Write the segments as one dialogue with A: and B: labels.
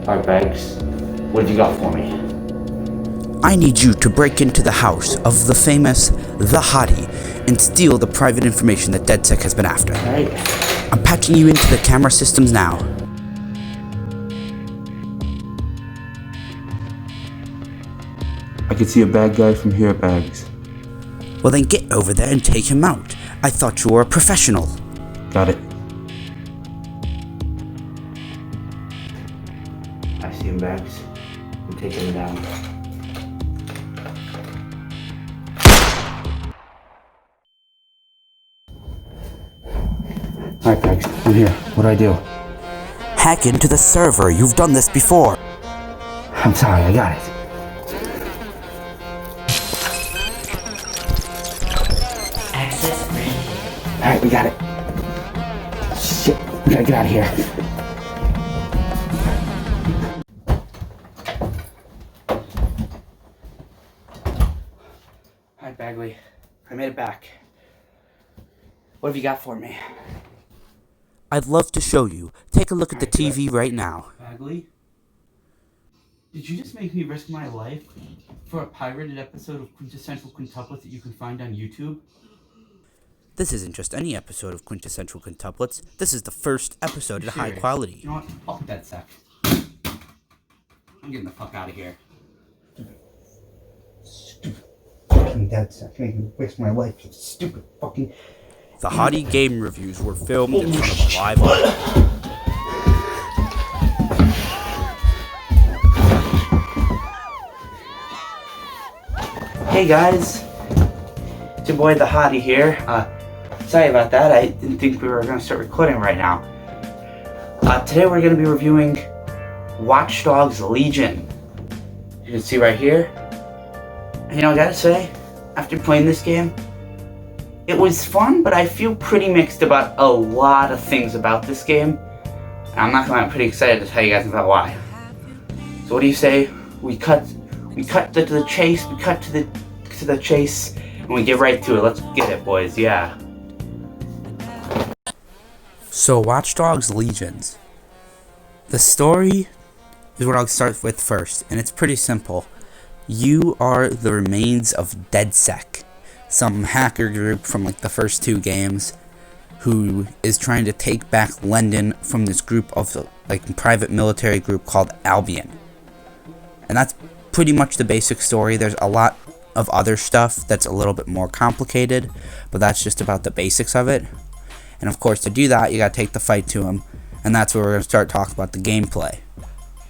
A: Alright, Bags. What have you got for me?
B: I need you to break into the house of the famous The Hottie and steal the private information that DedSec has been after.
A: Alright.
B: I'm patching you into the camera systems now.
C: I can see a bad guy from here, Bags.
B: Well then get over there and take him out. I thought you were a professional.
C: Got it.
A: I see him, Bags. I'm taking him down. Alright, Bags. I'm here. What do I do?
B: Hack into the server. You've done this before.
A: I'm sorry, I got it.
D: Access granted.
A: Alright, we got it. Shit, we gotta get out of here. Alright, Bagley. I made it back. What have you got for me?
B: I'd love to show you. Take a look at the TV right now.
A: Bagley? Did you just make me risk my life for a pirated episode of Quintessential Quintuplets that you can find on YouTube?
B: This isn't just any episode of Quintessential Quintuplets. This is the first episode at high
A: Serious?
B: quality.
A: You know what? Fuck that sec. I'm getting the fuck out of here. Stupid fucking DedSec. Making me waste my life for stupid fucking...
B: The Hottie game reviews were filmed in front of a live audience.
A: Hey guys, it's your boy the Hottie here. Sorry about that, I didn't think we were going to start recording right now. Today we're going to be reviewing Watch Dogs Legion. You can see right here. And you know, I gotta say, after playing this game, it was fun, but I feel pretty mixed about a lot of things about this game. And I'm not gonna lie, I'm pretty excited to tell you guys about why. So what do you say we cut to the chase, and we get right to it. Let's get it, boys, yeah.
B: So, Watch Dogs Legions. The story is what I'll start with first, and it's pretty simple. You are the remains of DedSec, some hacker group from like the first two games, who is trying to take back London from this group of like private military group called Albion. And that's pretty much the basic story. There's a lot of other stuff that's a little bit more complicated, but that's just about the basics of it. And of course, to do that, you gotta take the fight to him, and that's where we're gonna start talking about the gameplay,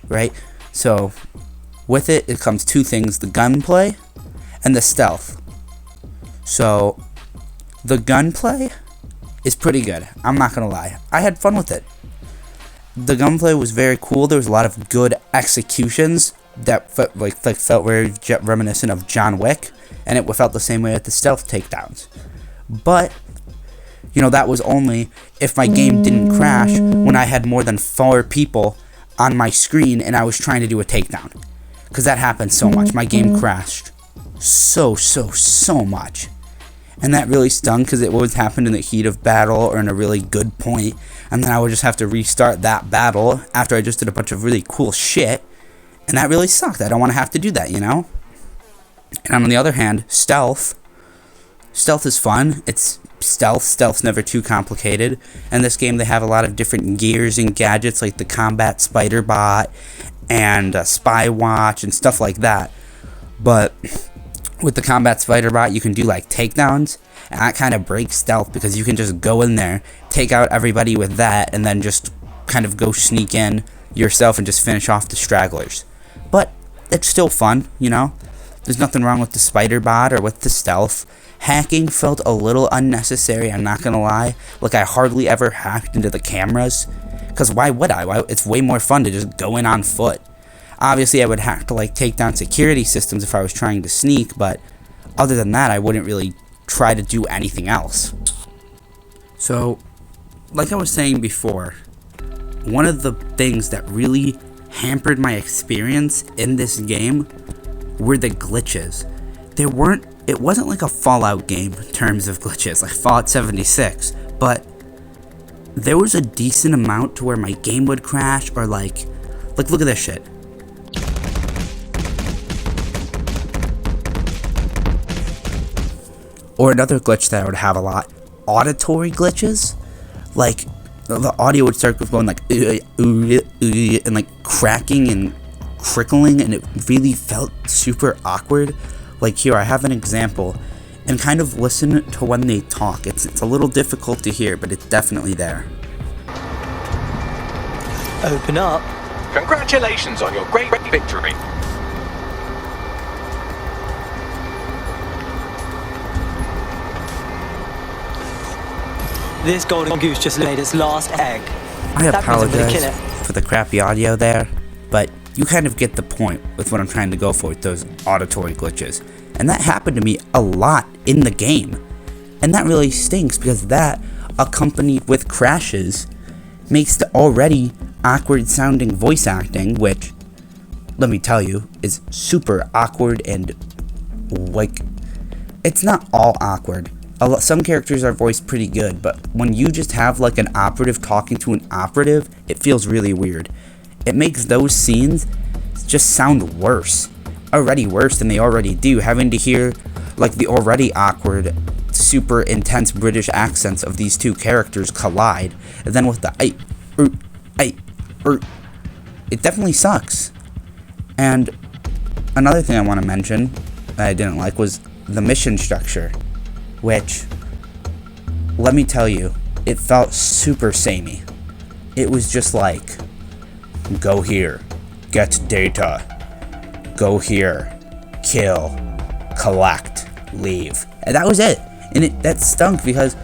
B: right? So, with it comes two things: the gunplay and the stealth. So, the gunplay is pretty good. I'm not gonna lie. I had fun with it. The gunplay was very cool. There was a lot of good executions that felt very reminiscent of John Wick, and it felt the same way at the stealth takedowns. But, you know, that was only if my game didn't crash when I had more than 4 people on my screen and I was trying to do a takedown. Because that happened so much. My game crashed so much. And that really stung because it always happened in the heat of battle or in a really good point. And then I would just have to restart that battle after I just did a bunch of really cool shit. And that really sucked. I don't want to have to do that, you know? And on the other hand, stealth. Stealth is fun. It's stealth. Stealth's never too complicated. In this game, they have a lot of different gears and gadgets like the combat spider bot and spy watch and stuff like that. But with the combat spider bot, you can do like takedowns, and that kind of breaks stealth because you can just go in there, take out everybody with that, and then just kind of go sneak in yourself and just finish off the stragglers. But it's still fun, you know? There's nothing wrong with the spider bot or with the stealth. Hacking felt a little unnecessary, I'm not gonna lie. Like, I hardly ever hacked into the cameras, because why would I? It's way more fun to just go in on foot. Obviously, I would have to like take down security systems if I was trying to sneak, but other than that, I wouldn't really try to do anything else. So, like I was saying before, one of the things that really hampered my experience in this game were the glitches. It wasn't like a Fallout game in terms of glitches, like Fallout 76, but there was a decent amount to where my game would crash, or like Like, look at this shit. Or another glitch that I would have a lot, auditory glitches. Like, the audio would start going like, and like cracking and crickling, and it really felt super awkward. Like here, I have an example, and kind of listen to when they talk. It's a little difficult to hear, but it's definitely there.
E: Open up.
F: Congratulations on your great victory.
E: This golden goose just laid its last egg.
B: I
E: That means I'm gonna kill
B: apologize
E: it.
B: for the crappy audio there, but you kind of get the point with what I'm trying to go for with those auditory glitches. And that happened to me a lot in the game. And that really stinks because that, accompanied with crashes, makes the already awkward sounding voice acting, which, let me tell you, is super awkward and, like, it's not all awkward. Some characters are voiced pretty good, but when you just have like an operative talking to an operative, it feels really weird. It makes those scenes just sound worse. Already worse than they already do, having to hear like the already awkward, super intense British accents of these two characters collide, and then with the it definitely sucks. And another thing I want to mention that I didn't like was the mission structure, which, let me tell you, it felt super samey. It was just like, go here, get data, go here, kill, collect, leave. And that was it. And that stunk because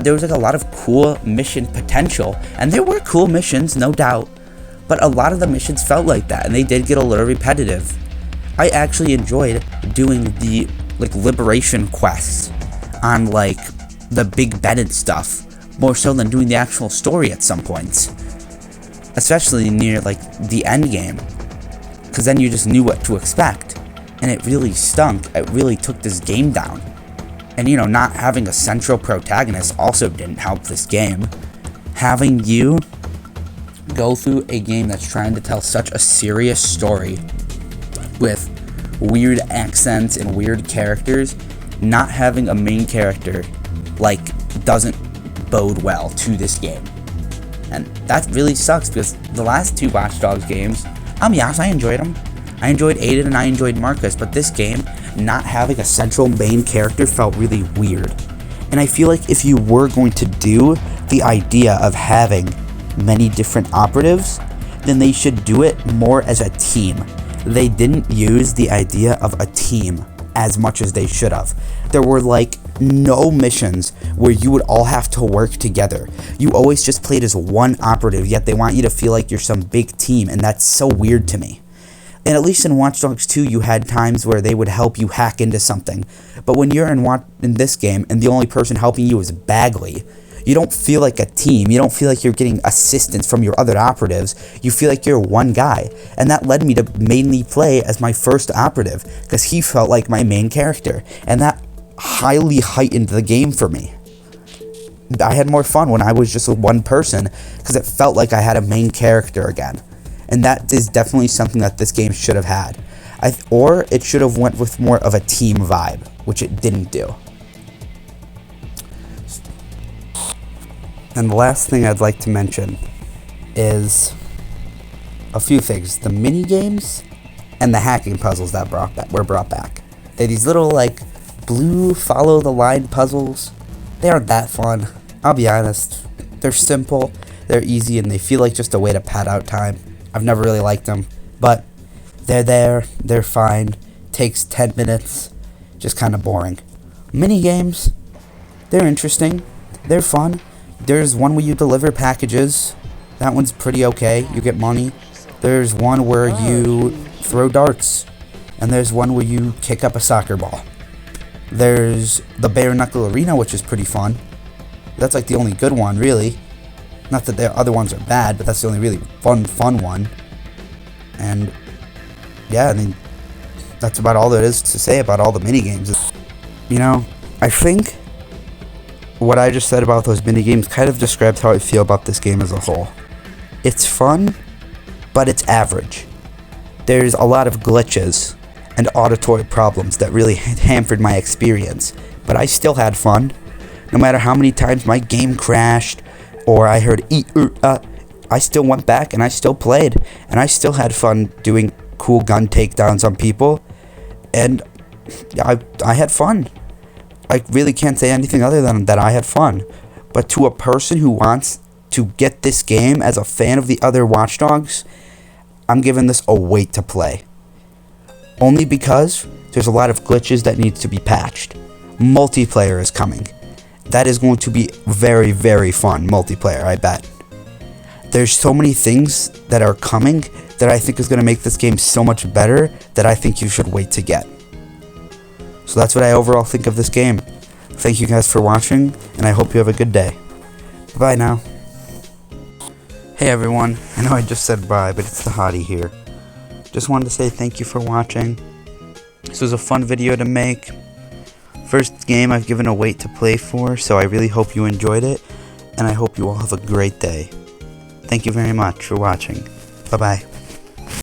B: there was like a lot of cool mission potential, and there were cool missions, no doubt, but a lot of the missions felt like that, and they did get a little repetitive. I actually enjoyed doing the like liberation quests on like the Big Ben and stuff, more so than doing the actual story at some points, especially near like the end game, because then you just knew what to expect, and it really stunk. It really took this game down. And you know, not having a central protagonist also didn't help this game. Having you go through a game that's trying to tell such a serious story with weird accents and weird characters, not having a main character like doesn't bode well to this game. And that really sucks because the last two Watch Dogs games, yes, I enjoyed them. I enjoyed Aiden and I enjoyed Marcus, but this game, not having a central main character felt really weird. And I feel like if you were going to do the idea of having many different operatives, then they should do it more as a team. They didn't use the idea of a team as much as they should have. There were like no missions where you would all have to work together. You always just played as one operative, yet they want you to feel like you're some big team, and that's so weird to me. And at least in Watch Dogs 2, you had times where they would help you hack into something. But when you're in this game and the only person helping you is Bagley, you don't feel like a team. You don't feel like you're getting assistance from your other operatives. You feel like you're one guy. And that led me to mainly play as my first operative, because he felt like my main character. And that highly heightened the game for me. I had more fun when I was just one person, because it felt like I had a main character again. And that is definitely something that this game should have had. Or it should have went with more of a team vibe, which it didn't do. And the last thing I'd like to mention is a few things. The minigames and the hacking puzzles that were brought back. They're these little, like, blue follow the line puzzles. They aren't that fun. I'll be honest. They're simple, they're easy, and they feel like just a way to pad out time. I've never really liked them, but they're there, they're fine. Takes 10 minutes, just kind of boring. Minigames, they're interesting, they're fun. There's one where you deliver packages. That one's pretty okay. You get money. There's one where you throw darts. And there's one where you kick up a soccer ball. There's the bare knuckle arena, which is pretty fun. That's like the only good one, really. Not that the other ones are bad, but that's the only really fun one. And yeah, I mean, that's about all there is to say about all the minigames. You know, I think what I just said about those minigames kind of describes how I feel about this game as a whole. It's fun, but it's average. There's a lot of glitches and auditory problems that really hampered my experience, but I still had fun. No matter how many times my game crashed or I heard I still went back and I still played, and I still had fun doing cool gun takedowns on people, and I had fun. I really can't say anything other than that I had fun. But to a person who wants to get this game as a fan of the other Watch Dogs, I'm giving this a wait to play. Only because there's a lot of glitches that needs to be patched. Multiplayer is coming. That is going to be very, very fun multiplayer, I bet. There's so many things that are coming that I think is going to make this game so much better that I think you should wait to get. So that's what I overall think of this game. Thank you guys for watching, and I hope you have a good day. Bye now. Hey everyone, I know I just said bye, but it's the hottie here. Just wanted to say thank you for watching. This was a fun video to make. First game I've given a wait to play for, so I really hope you enjoyed it, and I hope you all have a great day. Thank you very much for watching. Bye bye.